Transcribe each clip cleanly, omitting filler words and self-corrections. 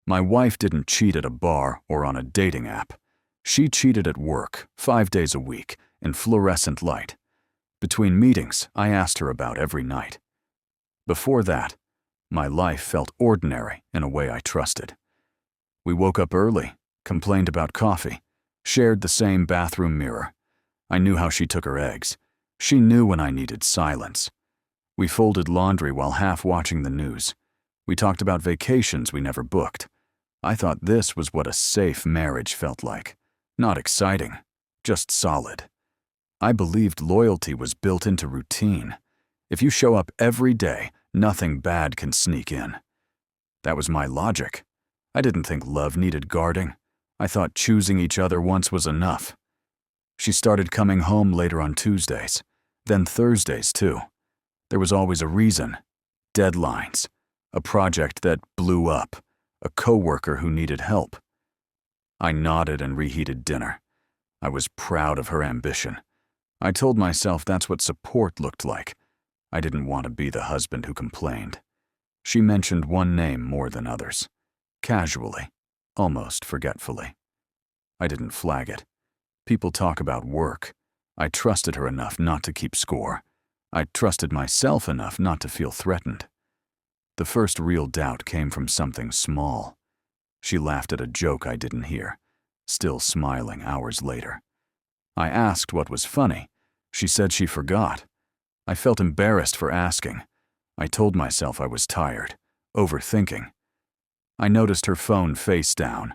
My wife didn't cheat at a bar or on a dating app. She cheated at work, 5 days a week, in fluorescent light. Between meetings, I asked her about every night. Before that, my life felt ordinary in a way I trusted. We woke up early, complained about coffee, shared the same bathroom mirror. I knew how she took her eggs. She knew when I needed silence. We folded laundry while half watching the news. We talked about vacations we never booked. I thought this was what a safe marriage felt like. Not exciting, just solid. I believed loyalty was built into routine. If you show up every day, nothing bad can sneak in. That was my logic. I didn't think love needed guarding. I thought choosing each other once was enough. She started coming home later on Tuesdays, then Thursdays too. There was always a reason. Deadlines, a project that blew up, a coworker who needed help. I nodded and reheated dinner. I was proud of her ambition. I told myself that's what support looked like. I didn't want to be the husband who complained. She mentioned one name more than others. Casually, almost forgetfully. I didn't flag it. People talk about work. I trusted her enough not to keep score. I trusted myself enough not to feel threatened. The first real doubt came from something small. She laughed at a joke I didn't hear, still smiling hours later. I asked what was funny. She said she forgot. I felt embarrassed for asking. I told myself I was tired, overthinking. I noticed her phone face down,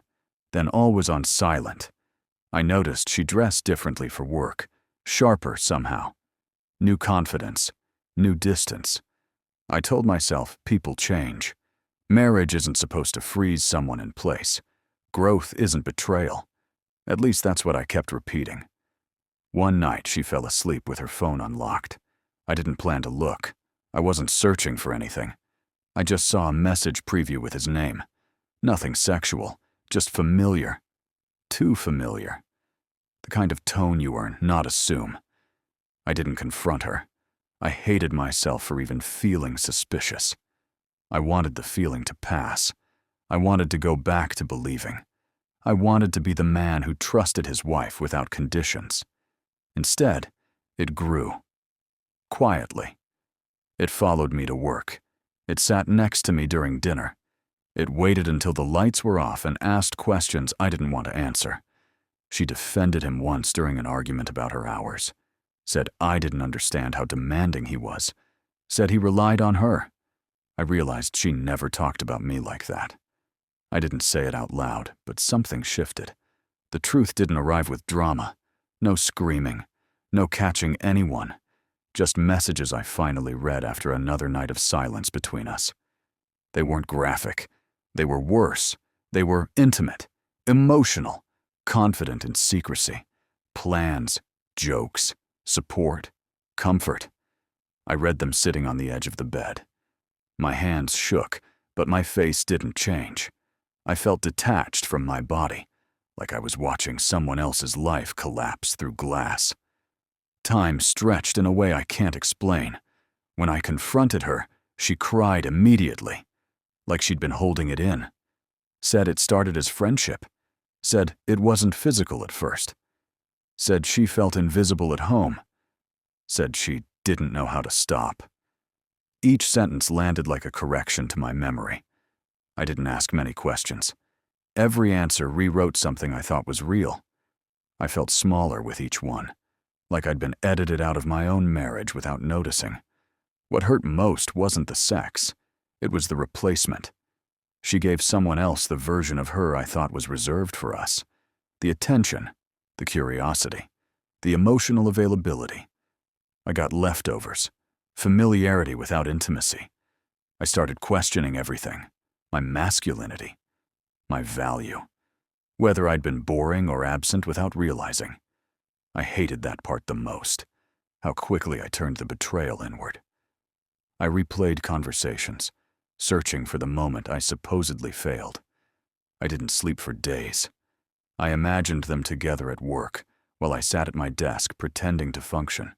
then all was on silent. I noticed she dressed differently for work, sharper somehow. New confidence, new distance. I told myself people change. Marriage isn't supposed to freeze someone in place. Growth isn't betrayal. At least that's what I kept repeating. One night she fell asleep with her phone unlocked. I didn't plan to look. I wasn't searching for anything. I just saw a message preview with his name. Nothing sexual, just familiar. Too familiar. The kind of tone you earn, not assume. I didn't confront her. I hated myself for even feeling suspicious. I wanted the feeling to pass. I wanted to go back to believing. I wanted to be the man who trusted his wife without conditions. Instead, it grew. Quietly. It followed me to work. It sat next to me during dinner. It waited until the lights were off and asked questions I didn't want to answer. She defended him once during an argument about her hours. Said I didn't understand how demanding he was. Said he relied on her. I realized she never talked about me like that. I didn't say it out loud, but something shifted. The truth didn't arrive with drama. No screaming. No catching anyone. Just messages I finally read after another night of silence between us. They weren't graphic. They were worse. They were intimate, emotional, confident in secrecy. Plans, jokes, support, comfort. I read them sitting on the edge of the bed. My hands shook, but my face didn't change. I felt detached from my body, like I was watching someone else's life collapse through glass. Time stretched in a way I can't explain. When I confronted her, she cried immediately, like she'd been holding it in. Said it started as friendship. Said it wasn't physical at first. Said she felt invisible at home. Said she didn't know how to stop. Each sentence landed like a correction to my memory. I didn't ask many questions. Every answer rewrote something I thought was real. I felt smaller with each one, like I'd been edited out of my own marriage without noticing. What hurt most wasn't the sex. It was the replacement. She gave someone else the version of her I thought was reserved for us. The attention, the curiosity, the emotional availability. I got leftovers, familiarity without intimacy. I started questioning everything, my masculinity, my value, whether I'd been boring or absent without realizing. I hated that part the most, how quickly I turned the betrayal inward. I replayed conversations, searching for the moment I supposedly failed. I didn't sleep for days. I imagined them together at work, while I sat at my desk pretending to function.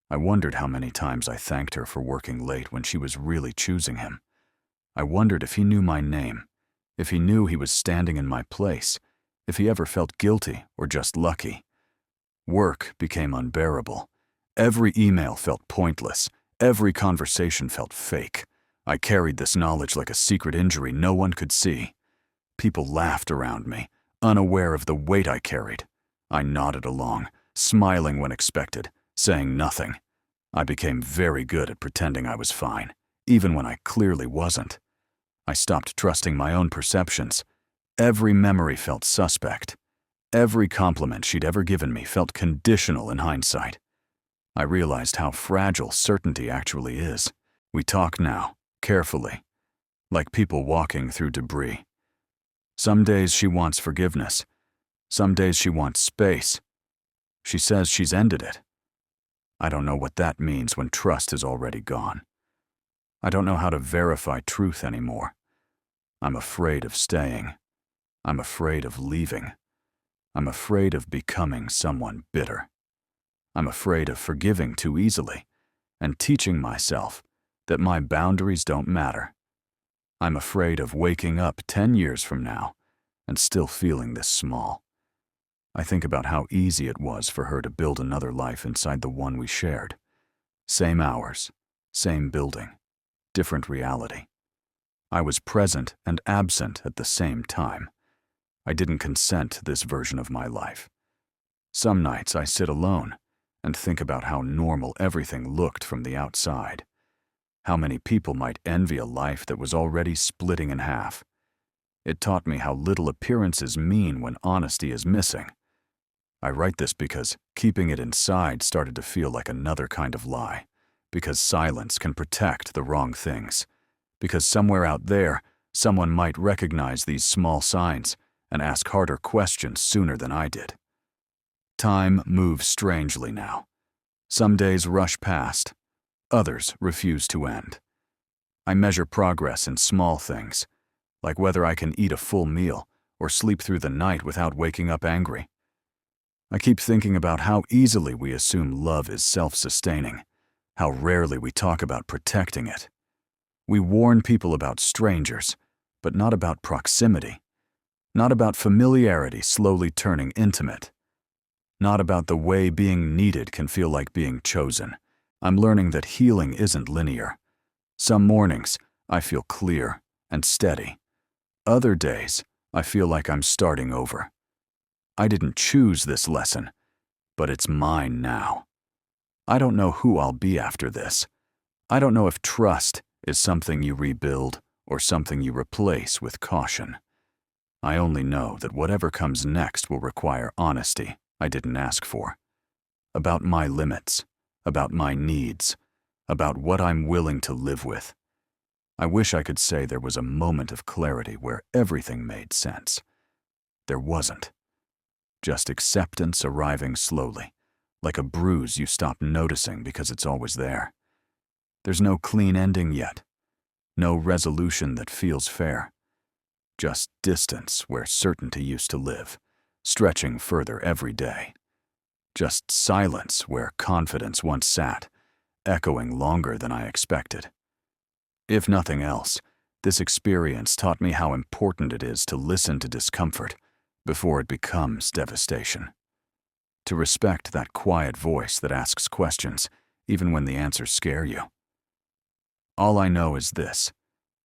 I wondered how many times I thanked her for working late when she was really choosing him. I wondered if he knew my name, if he knew he was standing in my place, if he ever felt guilty or just lucky. Work became unbearable. Every email felt pointless. Every conversation felt fake. I carried this knowledge like a secret injury no one could see. People laughed around me, unaware of the weight I carried. I nodded along, smiling when expected, saying nothing. I became very good at pretending I was fine, even when I clearly wasn't. I stopped trusting my own perceptions. Every memory felt suspect. Every compliment she'd ever given me felt conditional in hindsight. I realized how fragile certainty actually is. We talk now, carefully, like people walking through debris. Some days she wants forgiveness. Some days she wants space. She says she's ended it. I don't know what that means when trust is already gone. I don't know how to verify truth anymore. I'm afraid of staying. I'm afraid of leaving. I'm afraid of becoming someone bitter. I'm afraid of forgiving too easily and teaching myself that my boundaries don't matter. I'm afraid of waking up 10 years from now and still feeling this small. I think about how easy it was for her to build another life inside the one we shared. Same hours, same building, different reality. I was present and absent at the same time. I didn't consent to this version of my life. Some nights I sit alone and think about how normal everything looked from the outside. How many people might envy a life that was already splitting in half. It taught me how little appearances mean when honesty is missing. I write this because keeping it inside started to feel like another kind of lie, because silence can protect the wrong things, because somewhere out there, someone might recognize these small signs and ask harder questions sooner than I did. Time moves strangely now. Some days rush past. Others refuse to end. I measure progress in small things, like whether I can eat a full meal or sleep through the night without waking up angry. I keep thinking about how easily we assume love is self-sustaining, how rarely we talk about protecting it. We warn people about strangers, but not about proximity, not about familiarity slowly turning intimate, not about the way being needed can feel like being chosen. I'm learning that healing isn't linear. Some mornings, I feel clear and steady. Other days, I feel like I'm starting over. I didn't choose this lesson, but it's mine now. I don't know who I'll be after this. I don't know if trust is something you rebuild or something you replace with caution. I only know that whatever comes next will require honesty I didn't ask for. About my limits, about my needs, about what I'm willing to live with. I wish I could say there was a moment of clarity where everything made sense. There wasn't. Just acceptance arriving slowly, like a bruise you stop noticing because it's always there. There's no clean ending yet, no resolution that feels fair. Just distance where certainty used to live, stretching further every day. Just silence where confidence once sat, echoing longer than I expected. If nothing else, this experience taught me how important it is to listen to discomfort before it becomes devastation. To respect that quiet voice that asks questions, even when the answers scare you. All I know is this: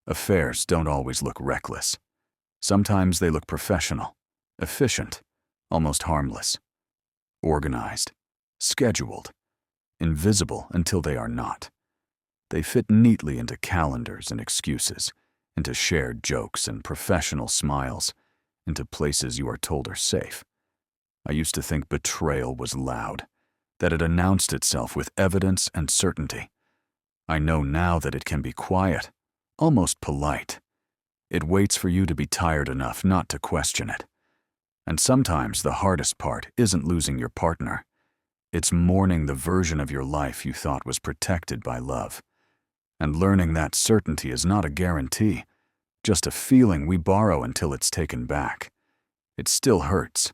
affairs don't always look reckless. Sometimes they look professional, efficient, almost harmless, organized, scheduled, invisible until they are not. They fit neatly into calendars and excuses, into shared jokes and professional smiles, into places you are told are safe. I used to think betrayal was loud, that it announced itself with evidence and certainty. I know now that it can be quiet, almost polite. It waits for you to be tired enough not to question it. And sometimes the hardest part isn't losing your partner. It's mourning the version of your life you thought was protected by love. And learning that certainty is not a guarantee, just a feeling we borrow until it's taken back. It still hurts,